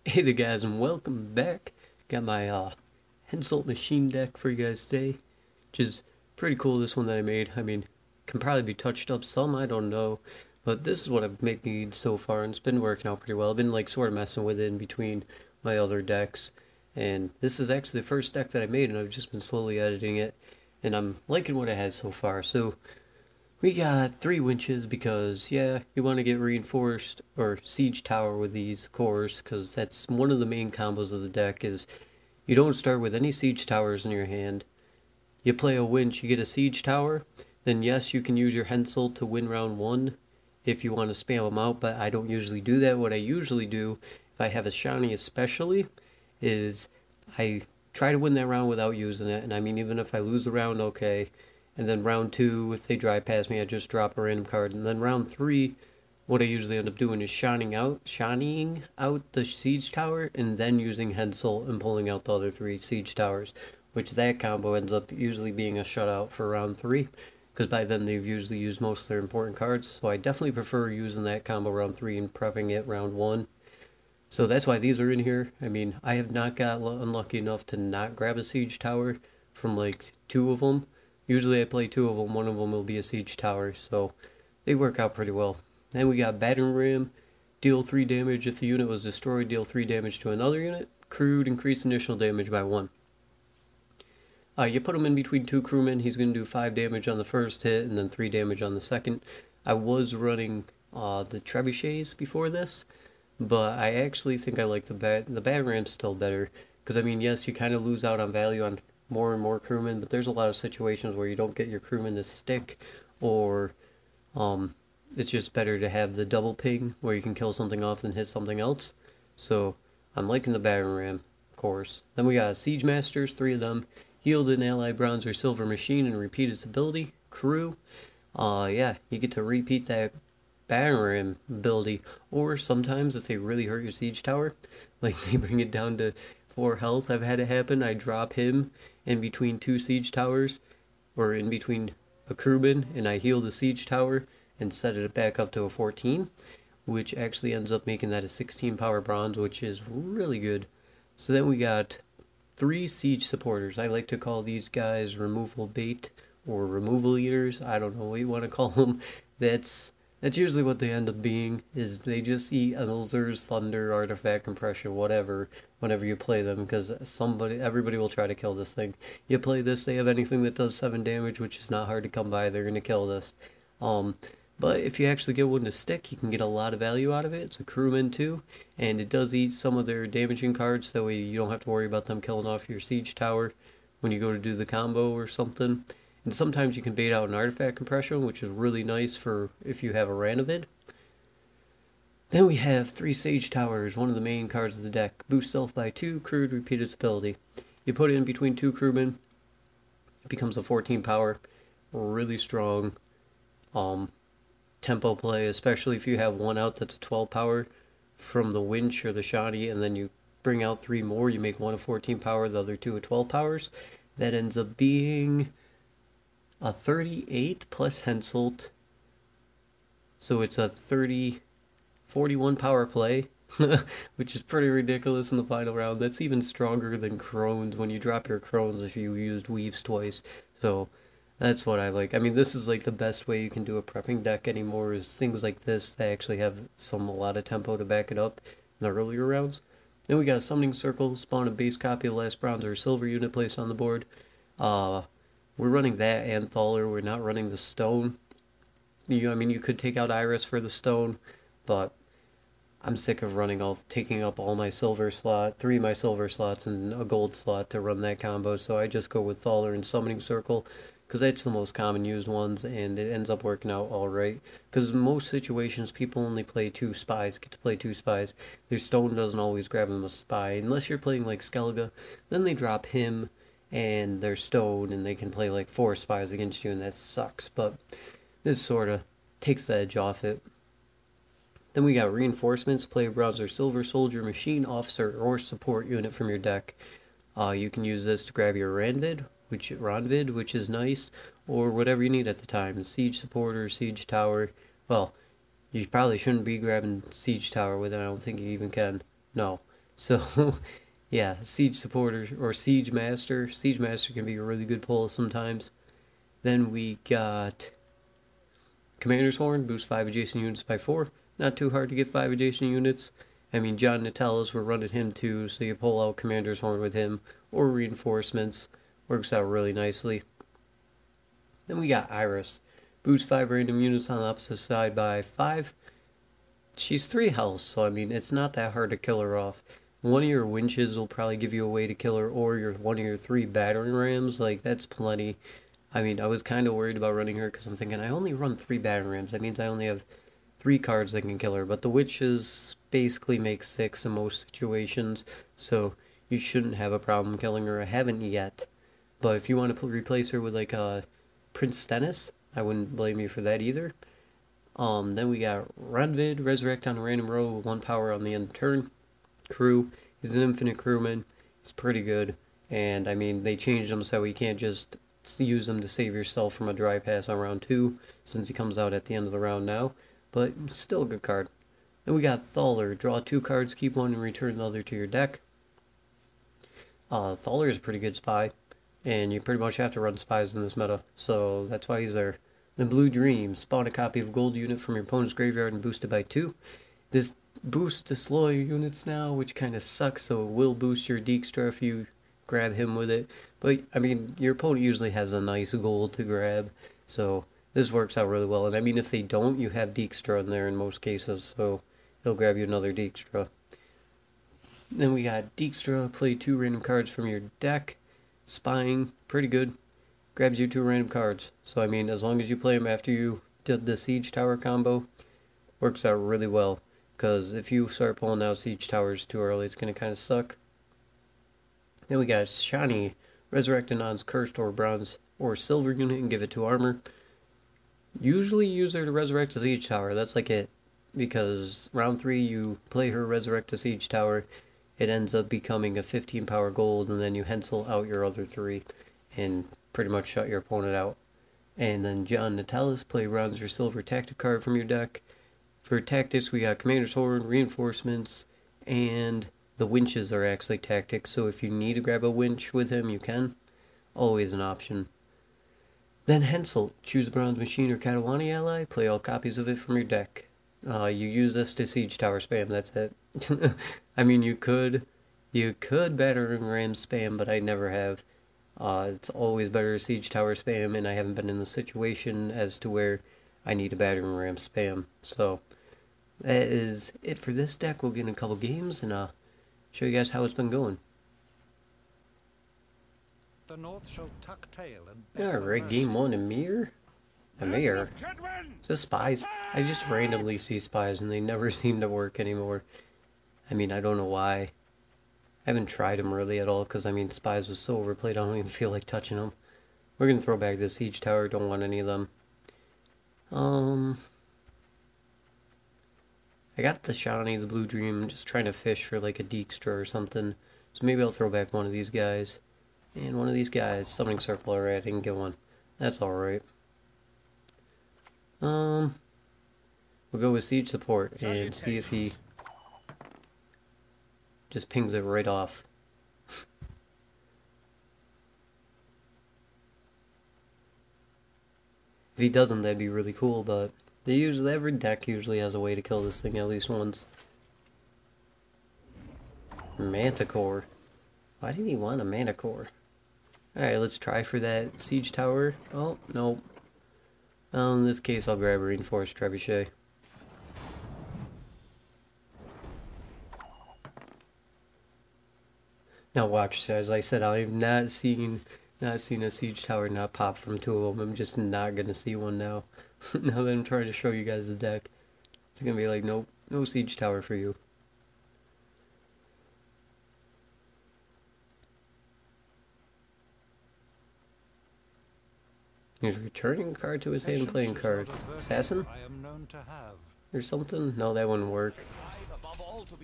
Hey there guys, and welcome back. Got my Henselt machine deck for you guys today, which is pretty cool. This one that I made, can probably be touched up some, I don't know, but this is what I've made so far, and it's been working out pretty well. I've been like sort of messing with it in between my other decks, and this is actually the first deck that I made, and I've just been slowly editing it, and I'm liking what it has so far. So we got 3 winches because, yeah, you want to get reinforced or siege tower with these, of course, because that's one of the main combos of the deck is you don't start with any siege towers in your hand. You play a winch, you get a siege tower, then yes, you can use your Henselt to win round 1 if you want to spam them out, but I don't usually do that. What I usually do, if I have a shiny especially, is I try to win that round without using it, and I mean, even if I lose the round, okay. And then round 2, if they drive past me, I just drop a random card. And then round 3, what I usually end up doing is shining out the siege tower, and then using Henselt and pulling out the other 3 siege towers, which that combo ends up usually being a shutout for round 3, because by then they've usually used most of their important cards. So I definitely prefer using that combo round 3 and prepping it round 1. So that's why these are in here. I mean, I have not got unlucky enough to not grab a siege tower from like 2 of them. Usually I play 2 of them, one of them will be a siege tower, so they work out pretty well. Then we got battering ram, deal 3 damage if the unit was destroyed, deal 3 damage to another unit, crude, increase initial damage by 1. You put him in between 2 crewmen, he's going to do 5 damage on the first hit and then 3 damage on the second. I was running the trebuchets before this, but I actually think I like the battering ram's still better, because I mean, yes, you kind of lose out on value on more and more crewmen, but there's a lot of situations where you don't get your crewmen to stick, or it's just better to have the double ping where you can kill something off and hit something else. So I'm liking the battering ram, of course. Then we got siege masters, 3 of them. Healed an ally bronze or silver machine and repeat its ability. Crew, yeah, you get to repeat that battering ram ability, or sometimes if they really hurt your siege tower, like they bring it down to 4 health, I've had it happen. I drop him in between 2 siege towers, or in between a crewman, and I heal the siege tower and set it back up to a 14, which actually ends up making that a 16 power bronze, which is really good. So then we got 3 siege supporters. I like to call these guys removal bait or removal eaters. I don't know what you want to call them. That's usually what they end up being, is they just eat Elzer's Thunder, Artifact, Compression, whatever, whenever you play them, because everybody will try to kill this thing. You play this, they have anything that does 7 damage, which is not hard to come by, they're going to kill this. But if you actually get one to stick, you can get a lot of value out of it. It's a crewman too, and it does eat some of their damaging cards, that way you don't have to worry about them killing off your siege tower when you go to do the combo or something. And sometimes you can bait out an artifact compression, which is really nice for if you have a Ranovid. Then we have 3 Sage Towers, one of the main cards of the deck. Boost self by 2, crude, repeat its ability. You put it in between 2 crewmen, it becomes a 14 power, really strong tempo play, especially if you have one out that's a 12 power from the winch or the shoddy, and then you bring out 3 more, you make one a 14 power, the other 2 a 12 powers. That ends up being a 38 plus Henselt, so it's a 41 power play, which is pretty ridiculous in the final round. That's even stronger than Crones when you drop your Crones if you used Weaves twice, so that's what I like. I mean, this is like the best way you can do a prepping deck anymore, is things like this that actually have a lot of tempo to back it up in the earlier rounds. Then we got a Summoning Circle, spawn a base copy of the last bronze or silver unit placed on the board. We're running that and Thaler. We're not running the stone. I mean, you could take out Iris for the stone, but I'm sick of taking up all my silver slot, 3 of my silver slots and a gold slot to run that combo. So I just go with Thaler and Summoning Circle, because that's the most common used ones, and it ends up working out alright. Because in most situations, people only play 2 spies, get to play 2 spies. Their stone doesn't always grab them a spy, unless you're playing like Skellige. Then they drop him and they're stone, and they can play like 4 spies against you, and that sucks, but this sort of takes the edge off it. Then we got reinforcements, play a bronze or silver soldier, machine, officer, or support unit from your deck. You can use this to grab your Ranovid, which is nice, or whatever you need at the time. Siege supporter, siege tower. Well, you probably shouldn't be grabbing siege tower with it, I don't think you even can. No. So, yeah, Siege Supporter or Siege Master. Siege Master can be a really good pull sometimes. Then we got Commander's Horn, boost 5 adjacent units by 4. Not too hard to get 5 adjacent units. I mean, John Natellas, we're running him too, so you pull out Commander's Horn with him, or reinforcements. Works out really nicely. Then we got Iris. Boost 5 random units on the opposite side by 5. She's 3 health, so I mean, it's not that hard to kill her off. One of your winches will probably give you a way to kill her, or one of your 3 battering rams, like, that's plenty. I mean, I was kind of worried about running her, because I'm thinking, I only run 3 battering rams. That means I only have 3 cards that can kill her, but the witches basically make 6 in most situations, so you shouldn't have a problem killing her. I haven't yet, but if you want to replace her with, like, Prince Stennis, I wouldn't blame you for that either. Then we got Renvid, resurrect on a random row with 1 power on the end of turn. Crew, he's an infinite crewman. He's pretty good, and I mean, they changed him so you can't just use him to save yourself from a dry pass on round 2, since he comes out at the end of the round now, but still a good card. Then we got Thaler, draw 2 cards, keep 1 and return the other to your deck. Thaler is a pretty good spy, and you pretty much have to run spies in this meta, so that's why he's there. Then Blue Dream, spawn a copy of a gold unit from your opponent's graveyard and boost it by 2. This boosts destroy units now, which kind of sucks, so it will boost your Dijkstra if you grab him with it. But, I mean, your opponent usually has a nice gold to grab, so this works out really well. And I mean, if they don't, you have Dijkstra in there in most cases, so he'll grab you another Dijkstra. Then we got Dijkstra, play 2 random cards from your deck. Spying, pretty good. Grabs you 2 random cards. So, I mean, as long as you play them after you did the Siege Tower combo, works out really well. Because if you start pulling out Siege Towers too early, it's going to kind of suck. Then we got Shani. Resurrect a non's cursed or bronze or silver unit and give it 2 armor. Usually use her to resurrect a Siege Tower. That's like it. Because round 3 you play her, resurrect a Siege Tower. It ends up becoming a 15 power gold, and then you Henselt out your other 3 and pretty much shut your opponent out. And then John Natellas, play bronze or silver tactic card from your deck. For tactics, we got Commander's Horn, reinforcements, and the winches are actually tactics, so if you need to grab a winch with him, you can. Always an option. Then Henselt, choose a bronze machine or Katawani ally, play all copies of it from your deck. You use this to Siege Tower spam, that's it. I mean, you could battering ram spam, but I never have. It's always better to Siege Tower spam, and I haven't been in the situation as to where I need a battering ram spam. So, that is it for this deck. We'll get in a couple games and show you guys how it's been going. The North shall tuck tail and Alright, game 1, Amir. Amir? Is this spies? I just randomly see spies and they never seem to work anymore. I mean, I don't know why. I haven't tried them really at all because, I mean, spies was so overplayed I don't even feel like touching them. We're going to throw back this Siege Tower. Don't want any of them. I got the Shani, the Blue Dream. I'm just trying to fish for like a Dijkstra or something. So maybe I'll throw back one of these guys. And one of these guys. Summoning Circle, alright, I didn't get one. That's alright. We'll go with Siege Support and see if he just pings it right off. If he doesn't, that'd be really cool, but every deck usually has a way to kill this thing at least once. Manticore. Why did he want a Manticore? Alright, let's try for that Siege Tower. Oh, no. Well, in this case, I'll grab a Reinforced Trebuchet. Now watch, as I said, I've not seen a Siege Tower not pop from 2 of them. I'm just not gonna see one now. Now that I'm trying to show you guys the deck. It's gonna be like, nope, no Siege Tower for you. He's returning a card to his hand, playing card. Assassin? Or something? No, that wouldn't work.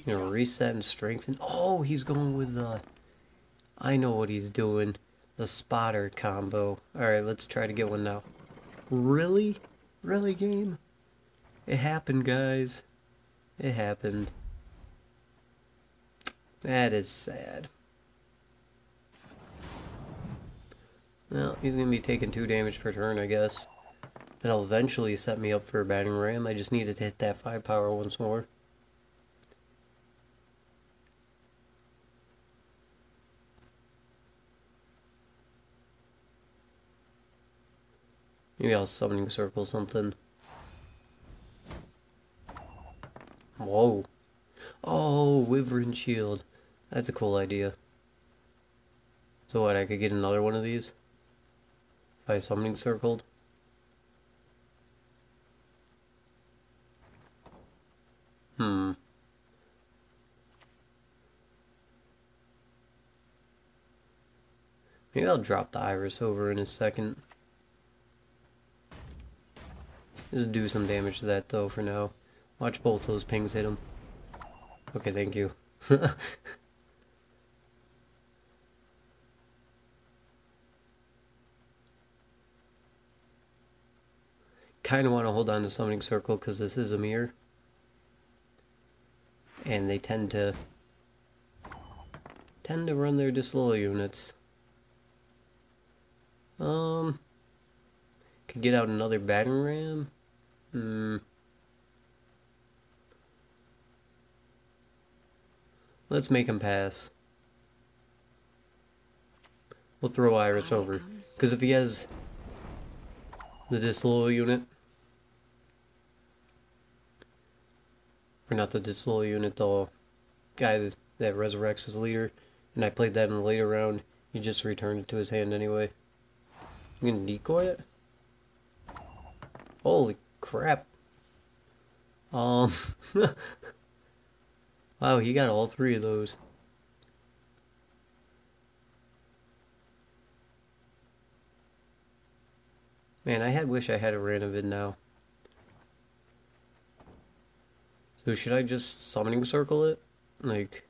You know, reset and strengthen. Oh, he's going with the... I know what he's doing. The spotter combo. Alright, let's try to get one now. Really? Really, game? It happened, guys. It happened. That is sad. Well, he's gonna be taking 2 damage per turn, I guess. That'll eventually set me up for a battering ram. I just needed to hit that 5 power once more. Maybe I'll summoning circle something. Whoa. Oh, Wyvern Shield. That's a cool idea. So what, I could get another one of these? If I summoning circled? Maybe I'll drop the Iris over in a second. Just do some damage to that though for now. Watch both those pings hit him. Okay, thank you. Kind of want to hold on to summoning circle because this is a mirror. And they tend to run their disloyal units. Could get out another battering ram. Let's make him pass. We'll throw Iris over. Because if he has the disloyal unit, or not the disloyal unit, the guy that resurrects his leader, and I played that in the later round, he just returned it to his hand anyway. I'm gonna decoy it? Holy crap. Wow, he got all 3 of those. Man, I wish I had a Ranovid now. So should I just summoning circle it? Like...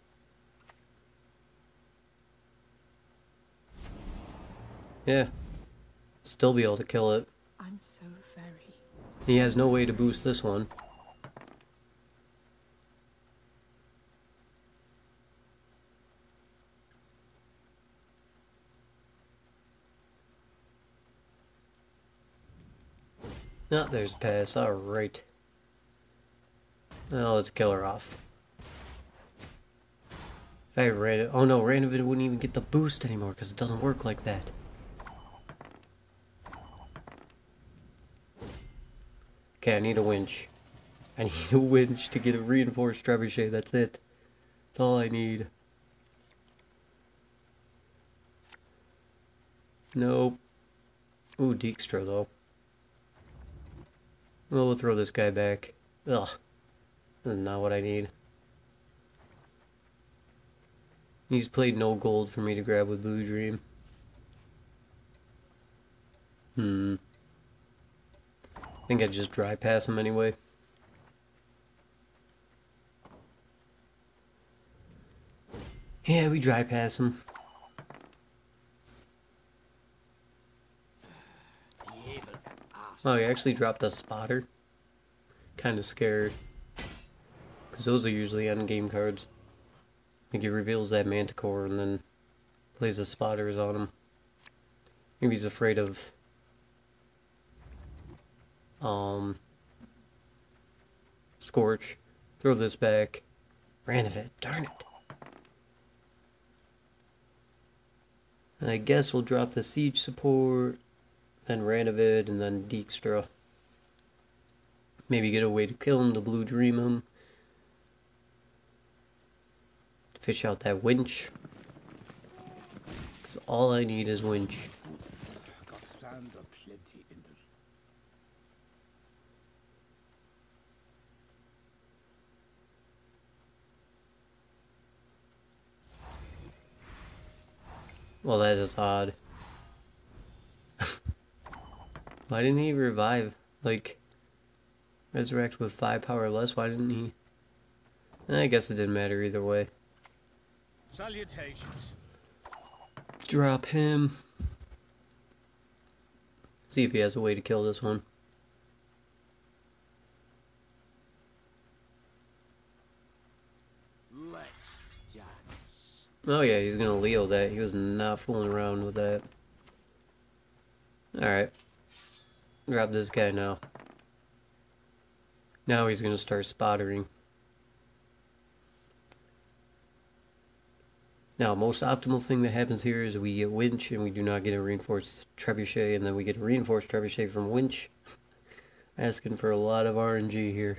yeah. Still be able to kill it. I'm so very... He has no way to boost this one. Oh, there's pass. Alright. Well, let's kill her off. If I ran it... oh no, Ranovid wouldn't even get the boost anymore because it doesn't work like that. Okay, I need a winch. I need a winch to get a reinforced trebuchet. That's it. That's all I need. Nope. Ooh, Dijkstra though. Well, we'll throw this guy back. Ugh. That's not what I need. He's played no gold for me to grab with Blue Dream. I think I'd just dry pass him anyway. Yeah, we dry pass him. Oh, he actually dropped a spotter. Kind of scared. Because those are usually end-game cards. I think he reveals that Manticore and then plays the spotters on him. Maybe he's afraid of... Scorch. Throw this back. Ranovid, darn it. I guess we'll drop the siege support, then Ranovid, and then Dijkstra. Maybe get a way to kill him, to Blue Dream him. Fish out that winch. Because all I need is winch. Got sand aplenty in them. Well, that is odd. Why didn't he revive? Like, resurrect with 5 power less? Why didn't he? I guess it didn't matter either way. Salutations. Drop him. See if he has a way to kill this one. Let's dance. Oh yeah, he's gonna Leo that. He was not fooling around with that. Alright. Grab this guy now. Now he's gonna start spottering. Now, most optimal thing that happens here is we get winch and we do not get a reinforced trebuchet, and then we get a reinforced trebuchet from winch. Asking for a lot of RNG here.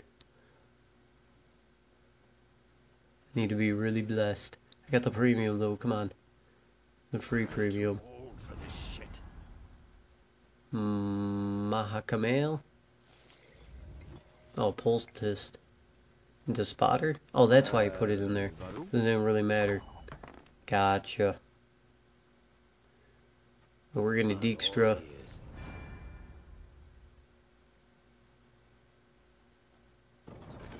Need to be really blessed. I got the premium though, come on. The free premium. Old for this shit. Mahakamail? Oh, poulticed. Into spotter? Oh, that's why I put it in there. It didn't really matter. Gotcha. But we're gonna Dijkstra.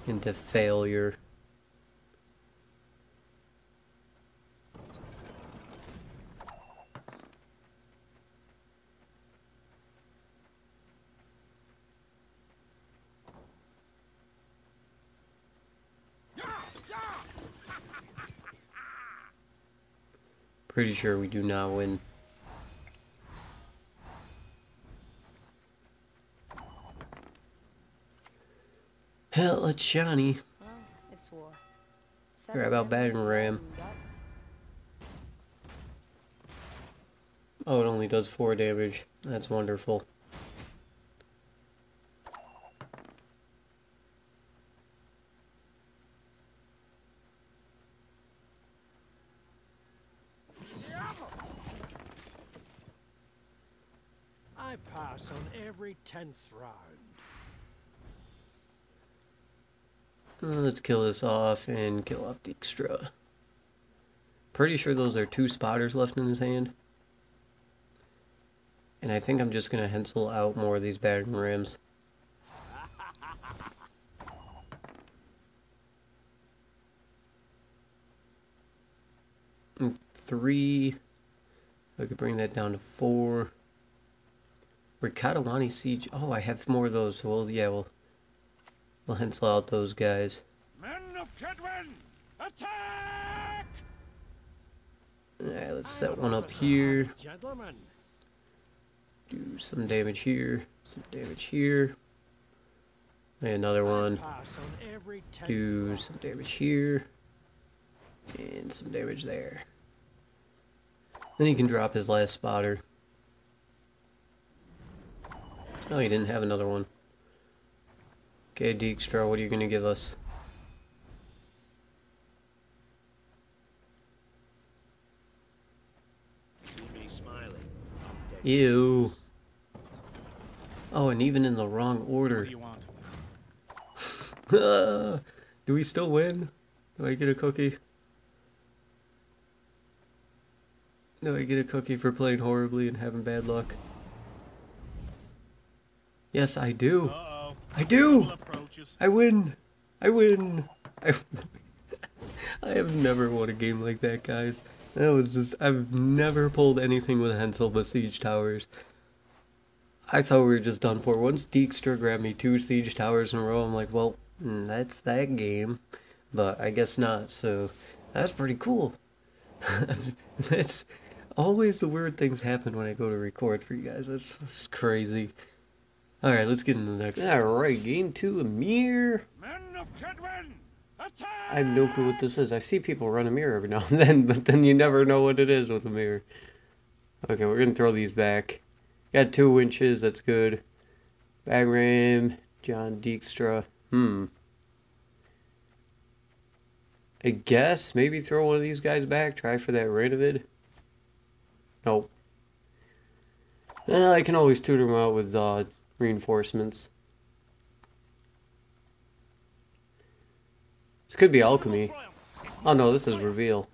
Into failure. Pretty sure we do not win. Hell, it's Johnny. Well, it's war. Grab out battering ram. Oh, it only does 4 damage. That's wonderful. I pass on every 10th round. Let's kill this off and kill off Dijkstra. Pretty sure those are 2 spotters left in his hand. And I think I'm just going to Henselt out more of these battering rams. And 3. I could bring that down to 4. Rikatawani Siege. Oh, I have more of those. So we'll Henselt out those guys. Men of Gwent, attack! Alright, let's set one up here. Gentlemen, Do some damage here. Some damage here. And another one. pass on every 10th Do round. some damage here. And some damage there. Then he can drop his last spotter. Oh, he didn't have another one. Okay, Dijkstra, what are you going to give us? See me smiling. I'm dead. Ew. Oh, and even in the wrong What order. do you want? Do we still win? Do I get a cookie? Do I get a cookie for playing horribly and having bad luck? Yes, I do. Uh-oh. I do! Approaches. I win! I win! I have never won a game like that, guys. That was just... I've never pulled anything with Henselt but Siege Towers. I thought we were just done for. Once Dijkstra grabbed me 2 Siege Towers in a row, I'm like, well, that's that game. But I guess not, so... That's pretty cool. That's... Always the weird things happen when I go to record for you guys. That's crazy. Alright, let's get into the next. Alright, game 2, Amir. Men of Gwent, attack! I have no clue what this is. I see people run a mirror every now and then, but then you never know what it is with a mirror. Okay, we're gonna throw these back. Got 2 winches, that's good. Bag ram, John Dijkstra. I guess maybe throw one of these guys back. Try for that Radovid. Nope. I can always tutor them out with reinforcements. This could be alchemy. Oh no, this is reveal.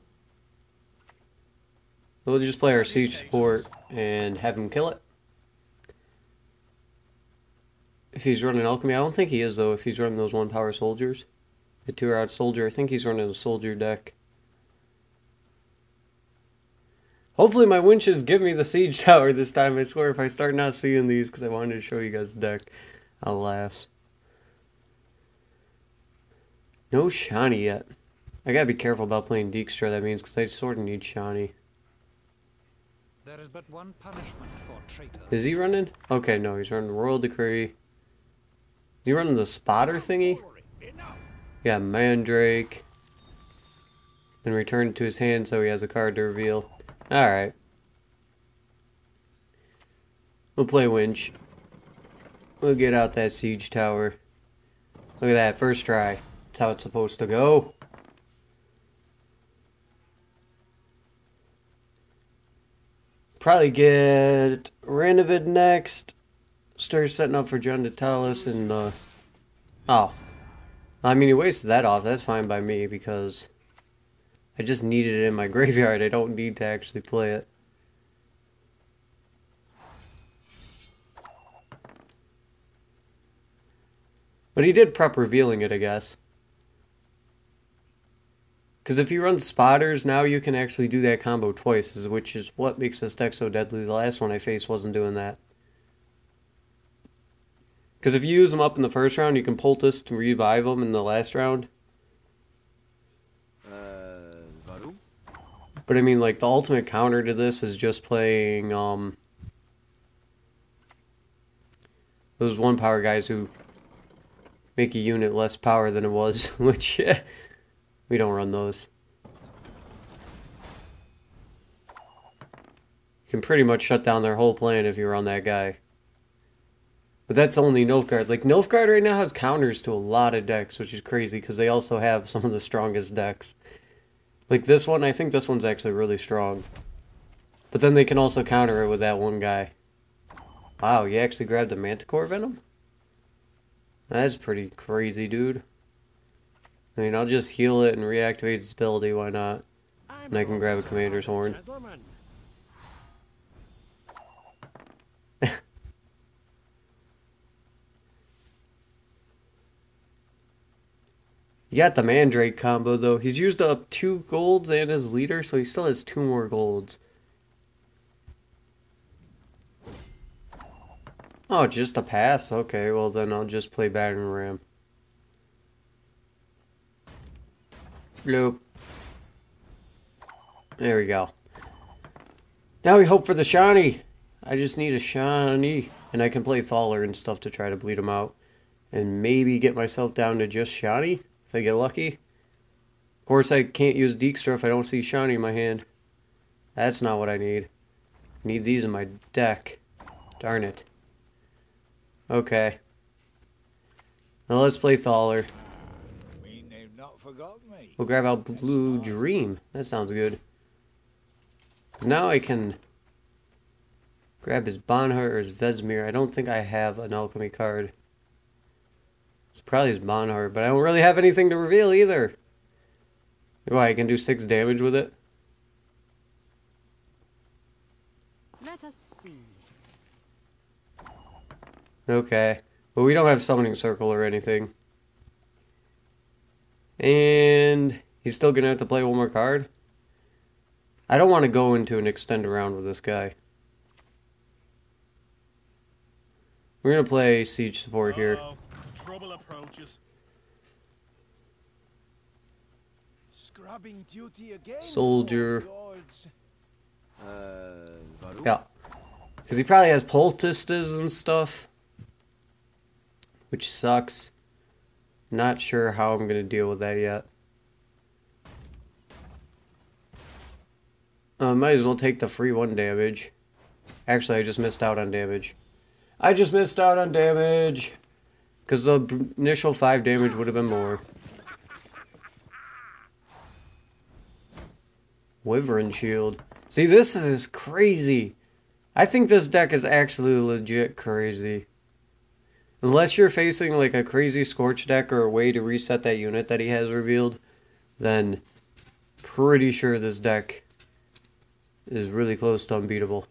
We'll just play our siege support and have him kill it. If he's running alchemy, I don't think he is though. If he's running those 1 power soldiers, a 2-out soldier, I think he's running a soldier deck. Hopefully my winches give me the siege tower this time. I swear if I start not seeing these because I wanted to show you guys the deck, I'll laugh. No shiny yet. I gotta be careful about playing Dijkstra, that means, because I sort of need Shani. There is but one punishment for traitors. Is he running? Okay, no, he's running Royal Decree. Is he running the spotter thingy? Yeah, Mandrake. Then return it to his hand so he has a card to reveal. Alright. We'll play Winch. We'll get out that siege tower. Look at that, first try. That's how it's supposed to go. Probably get Ranovid next. Start setting up for John Natalis and oh. I mean, he wasted that off. That's fine by me because I just needed it in my graveyard. I don't need to actually play it. But he did prep revealing it, I guess. Because if you run spotters, now you can actually do that combo twice, which is what makes this deck so deadly. The last one I faced wasn't doing that. Because if you use them up in the first round, you can poultice to revive them in the last round. But I mean, like, the ultimate counter to this is just playing, those 1-power guys who make a unit less power than it was, which, we don't run those. You can pretty much shut down their whole plan if you run that guy. But that's only Nilfgaard. Like, Nilfgaard right now has counters to a lot of decks, which is crazy, because they also have some of the strongest decks. Like this one, I think this one's actually really strong. But then they can also counter it with that one guy. Wow, you actually grabbed a Manticore Venom? That's pretty crazy, dude. I mean, I'll just heal it and reactivate its ability, why not? And I can grab a Commander's Horn. You got the Mandrake combo, though. He's used up 2 golds and his leader, so he still has 2 more golds. Oh, just a pass? Okay, well then I'll just play Battering Ram. Bloop. There we go. Now we hope for the Shani. I just need a Shani. And I can play Thaler and stuff to try to bleed him out. And maybe get myself down to just Shani. If I get lucky. Of course, I can't use Dijkstra if I don't see Shani in my hand. That's not what I need. I need these in my deck. Darn it. Okay. Now let's play Thaler. We'll grab out Blue Dream. That sounds good. Now I can grab his Bonhart or his Vesmir. I don't think I have an alchemy card. It's probably his Bonhart, but I don't really have anything to reveal either. Why, I can do 6 damage with it? Let us see. Okay. But we don't have Summoning Circle or anything. And he's still going to have to play one more card? I don't want to go into an extended round with this guy. We're going to play Siege Support here. Trouble approaches. Scrubbing duty again. Soldier. Yeah. Because he probably has poultices and stuff. Which sucks. Not sure how I'm going to deal with that yet. Might as well take the free 1 damage. Actually, I just missed out on damage. Because the initial 5 damage would have been more. Wyvern Shield. See, this is crazy. I think this deck is actually legit crazy. Unless you're facing like a crazy Scorch deck or a way to reset that unit that he has revealed, then pretty sure this deck is really close to unbeatable.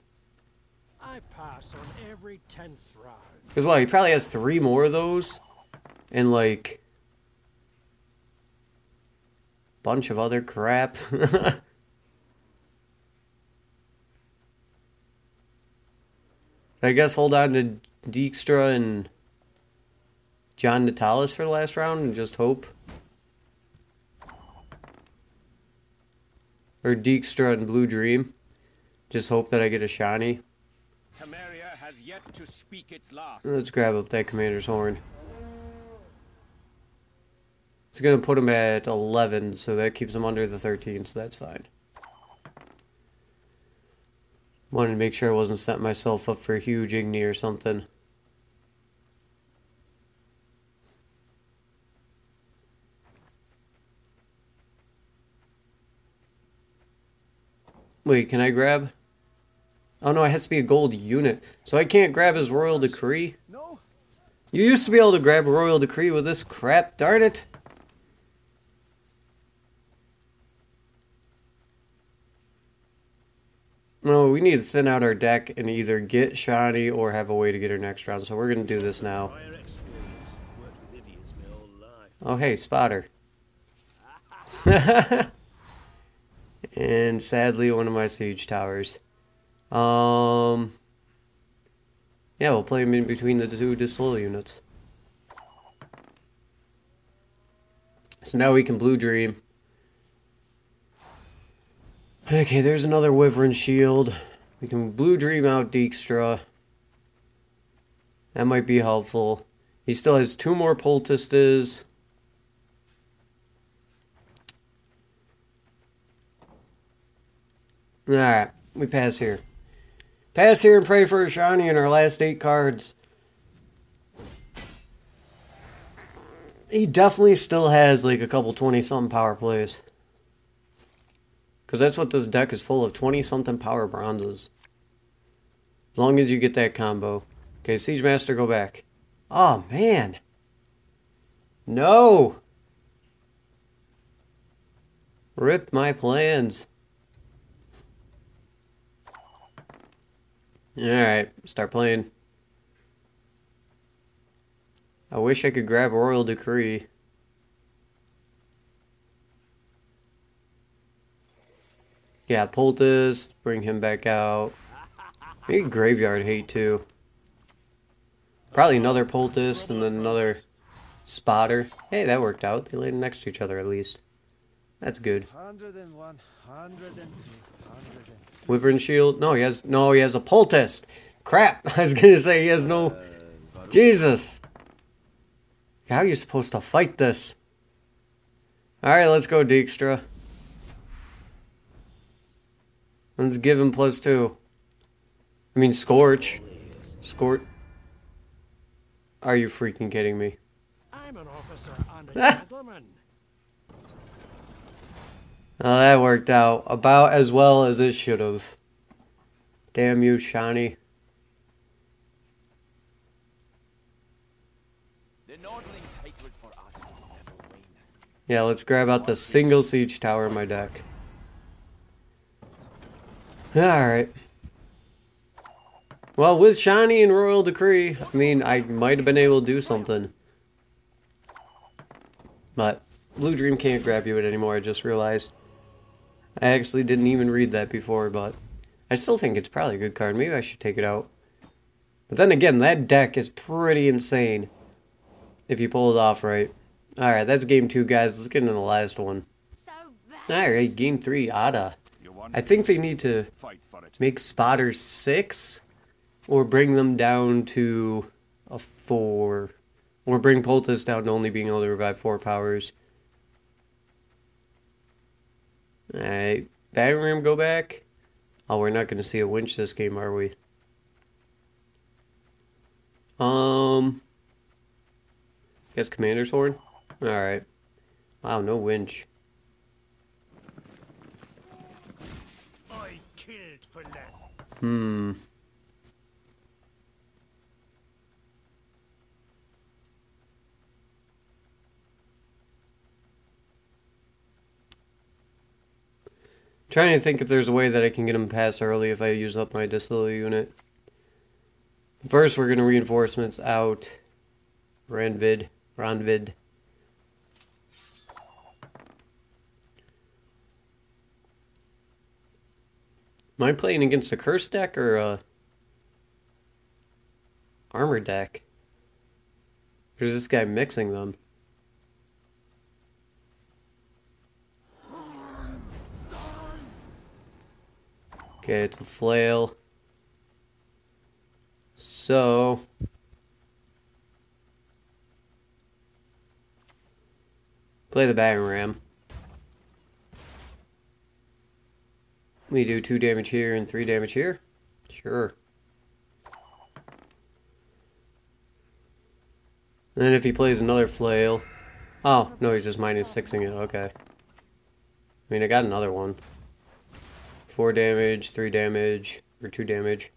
I pass on every 10th round. Because what, he probably has 3 more of those, and like bunch of other crap. I guess hold on to Dijkstra and John Natalis for the last round and just hope. Or Dijkstra and Blue Dream. Just hope that I get a shiny. Temeria has yet to speak its last. Let's grab up that Commander's Horn. It's going to put him at 11, so that keeps him under the 13, so that's fine. Wanted to make sure I wasn't setting myself up for a huge Igni or something. Wait, can I grab? Oh no, it has to be a gold unit. So I can't grab his Royal Decree? No. You used to be able to grab a Royal Decree with this crap, darn it! No, we need to thin out our deck and either get shiny or have a way to get her next round. So we're going to do this now. Prior experience. Worked with idiots my whole life. Oh, hey, Spotter. And sadly, one of my siege towers. Yeah, we'll play him in between the two disloyal units. So now we can Blue Dream. Okay, there's another Wyvern Shield. We can Blue Dream out Dijkstra. That might be helpful. He still has 2 more Poultices. Alright, we pass here. Pass here and pray for a shiny in our last 8 cards. He definitely still has like a couple 20-something power plays. Because that's what this deck is full of, 20-something power bronzes. As long as you get that combo. Okay, Siege Master, go back. Oh, man. No! Rip my plans. Alright, start playing. I wish I could grab Royal Decree. Yeah, Poultice, bring him back out. Maybe Graveyard Hate too. Probably another Poultice and then another Spotter. Hey, that worked out. They laid next to each other at least. That's good. 101, 102, 103. Wyvern Shield? No, he has a Poultice. Crap! I was gonna say he has no. Jesus! How are you supposed to fight this? Alright, let's go, Dijkstra. Let's give him +2. I mean, Scorch. Scorch. Are you freaking kidding me? I'm an officer and a gentleman. Oh, that worked out about as well as it should have. Damn you, Shani. The Nordling's hatred for us will never wane. Yeah, let's grab out the single siege tower in my deck. Alright. Well, with Shani and Royal Decree, I mean, I might have been able to do something. But Blue Dream can't grab you it anymore, I just realized. I actually didn't even read that before, but I still think it's probably a good card. Maybe I should take it out. But then again, that deck is pretty insane if you pull it off right. Alright, that's game 2, guys. Let's get into the last one. So very Alright, game 3, Ada. I think they need to Fight for it. make spotters 6 or bring them down to a 4 or bring Poultice down to only being able to revive 4 powers. Alright, Battering Ram go back. Oh, we're not going to see a winch this game, are we? Guess Commander's Horn? Alright. Wow, no winch. I killed for less. Trying to think if there's a way that I can get him past early if I use up my disloyal unit. First, we're going to reinforcements out Ranvid. Am I playing against a curse deck or a armor deck? Or is this guy mixing them? Okay, it's a flail. So play the battering ram. We do 2 damage here and 3 damage here. Sure. And then if he plays another flail. Oh, no, he's just -6ing it. Okay. I mean, I got another one. 4 damage, 3 damage, or 2 damage.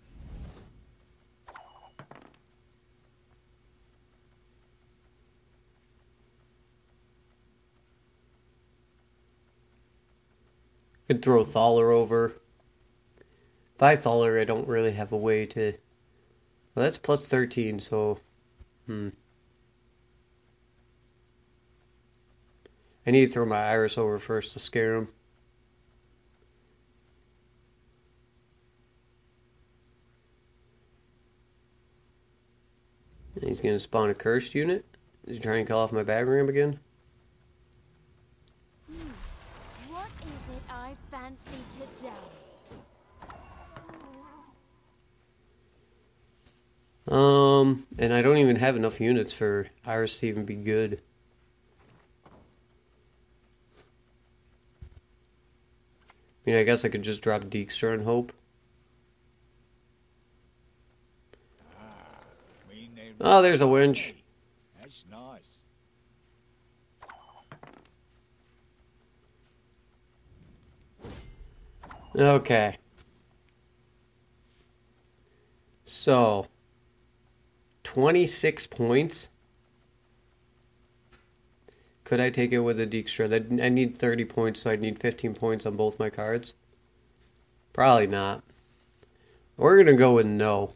Could throw Thaler over. If I Thaler, I don't really have a way to... Well, that's plus 13, so... I need to throw my Iris over first to scare him. And he's going to spawn a cursed unit. Is he trying to kill off my battering ram again? What is it I fancy today? And I don't even have enough units for Iris to even be good. I mean, I guess I could just drop Dijkstra and hope. Oh, there's a winch. That's nice. Okay. So, 26 points. Could I take it with a Dijkstra? I need 30 points, so I'd need 15 points on both my cards. Probably not. We're going to go with no.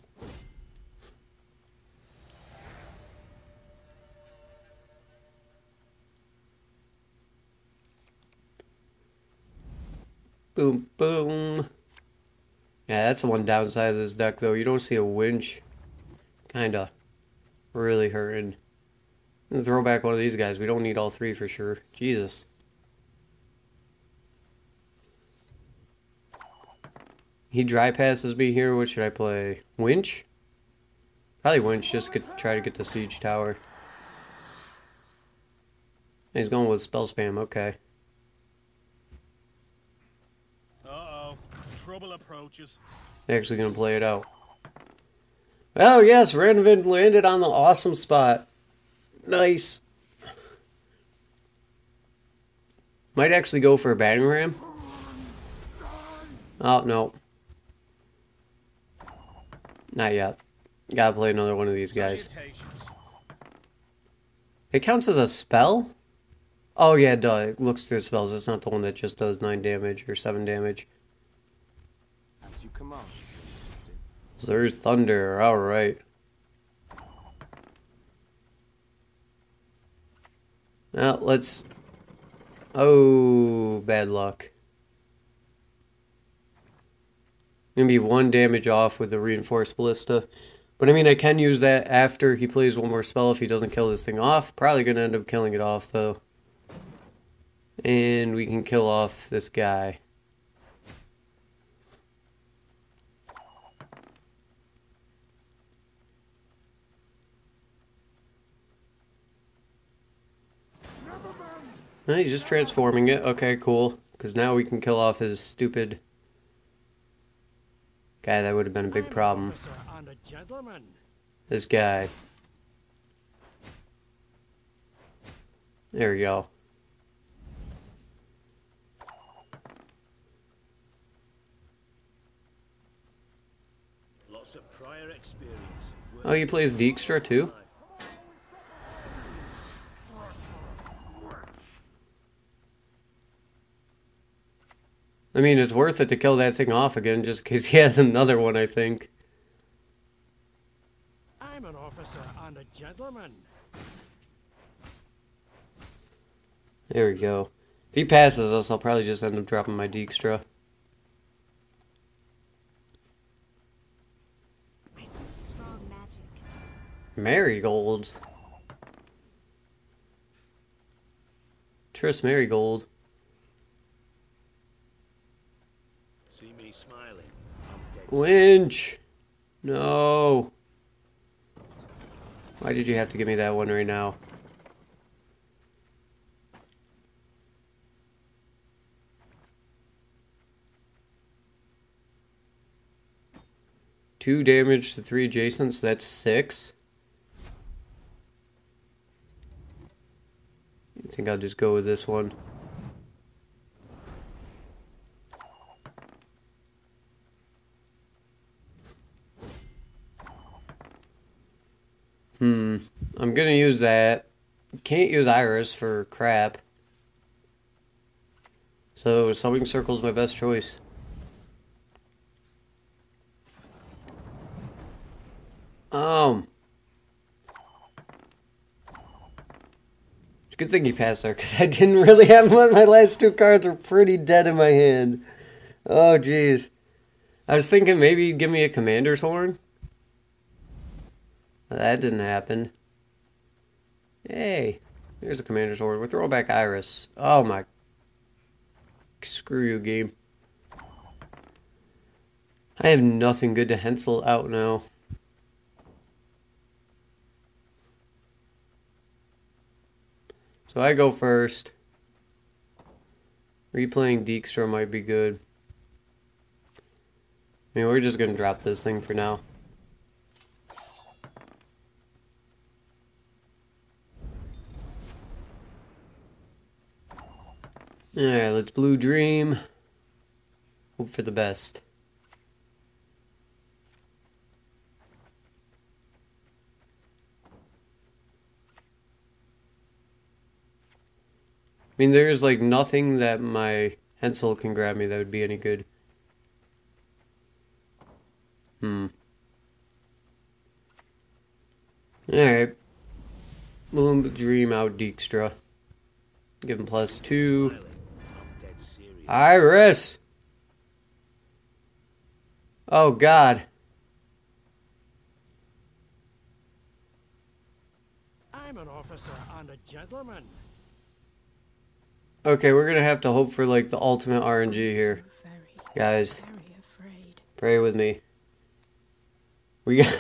Boom, boom. Yeah, that's the one downside of this deck, though. You don't see a winch. Kinda. Really hurting. I'm gonna throw back one of these guys. We don't need all 3 for sure. Jesus. He dry passes me here. What should I play? Winch? Probably winch, just try to get the siege tower. He's going with spell spam, okay. Uh-oh. Trouble approaches. Actually gonna play it out. Oh yes, Ranvin landed on the awesome spot. Nice. Might actually go for a battering ram. Oh, no. Not yet. Gotta play another one of these guys. It counts as a spell? Oh yeah, it does. It looks through spells. It's not the one that just does 9 damage or 7 damage. As you command. There's Thunder. Alright. Well, let's... Oh, bad luck. Gonna be 1 damage off with the Reinforced Ballista. But I mean, I can use that after he plays one more spell if he doesn't kill this thing off. Probably gonna end up killing it off, though. And we can kill off this guy. Oh, he's just transforming it. Okay, cool. Because now we can kill off his stupid... Guy, that would have been a big problem. This guy. There we go. Lots of prior experience. Oh, he plays Dijkstra too? I mean, it's worth it to kill that thing off again, just in case he has another one, I think. I'm an officer and a gentleman. There we go. If he passes us, I'll probably just end up dropping my Dijkstra. I sense strong magic. Marigolds. Triss Marigold. See me smiling. Winch! No! Why did you have to give me that one right now? Two damage to 3 adjacents, that's 6. I think I'll just go with this one. I'm gonna use that. Can't use Iris for crap. So Summoning Circle is my best choice. Good thing you passed there, because I didn't really have one. My last 2 cards were pretty dead in my hand. Oh, jeez. I was thinking maybe you'd give me a Commander's Horn. That didn't happen. Hey, there's a Commander's Horn. We're throwing back Iris. Oh, my. Screw you, game. I have nothing good to Henselt out now. So I go first. Replaying Dijkstra might be good. I mean, we're just going to drop this thing for now. Alright, let's Blue Dream. Hope for the best. I mean, there's like nothing that my Henselt can grab me that would be any good. Alright. Blue Dream out Dijkstra. Give him +2. Iris! Oh, God. I'm an officer and a gentleman. Okay, we're gonna have to hope for like the ultimate RNG here. Guys, pray with me. We got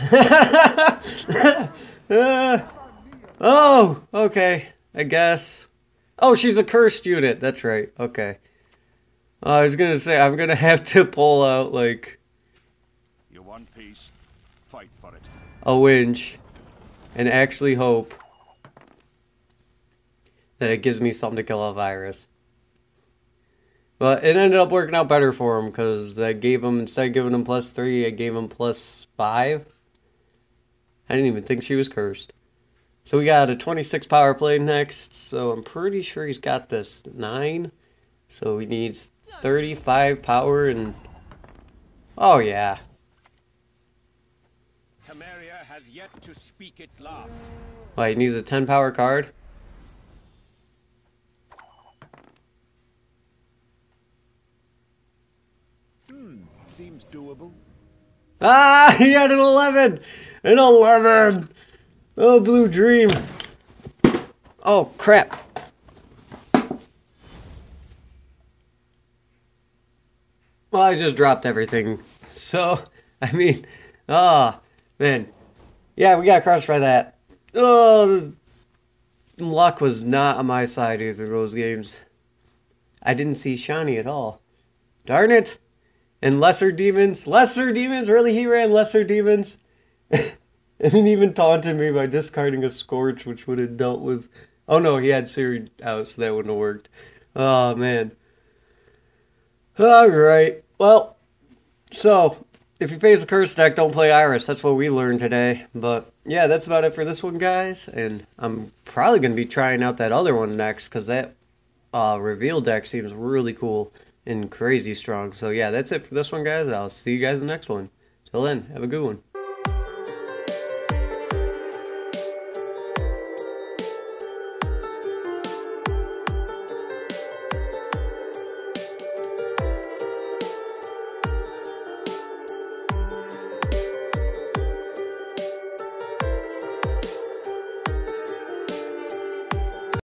oh, okay, I guess. Oh, she's a cursed unit, that's right, okay. I was gonna say, I'm gonna have to pull out like You want peace? Fight for it. a winch and actually hope that it gives me something to kill off Iris. But it ended up working out better for him, because I gave him, instead of giving him +3, I gave him +5. I didn't even think she was cursed. So we got a 26 power play next, so I'm pretty sure he's got this 9. So he needs 35 power and... Oh yeah. Temeria has yet to speak its last. Well, he needs a 10 power card. Seems doable. Ah, he had an 11! An 11! Oh, Blue Dream. Oh, crap. Well, I just dropped everything. So, I mean, man. Yeah, we got crushed by that. Oh, luck was not on my side either of those games. I didn't see Shani at all. Darn it. And Lesser Demons. Lesser Demons? Really? He ran Lesser Demons? And then even taunted me by discarding a Scorch, which would have dealt with... Oh no, he had Siri out, so that wouldn't have worked. Oh, man. Alright. Well, so, if you face a curse deck, don't play Iris. That's what we learned today. But, yeah, that's about it for this one, guys. And I'm probably going to be trying out that other one next, because that reveal deck seems really cool and crazy strong. So, yeah, that's it for this one, guys. I'll see you guys in the next one. Till then, have a good one.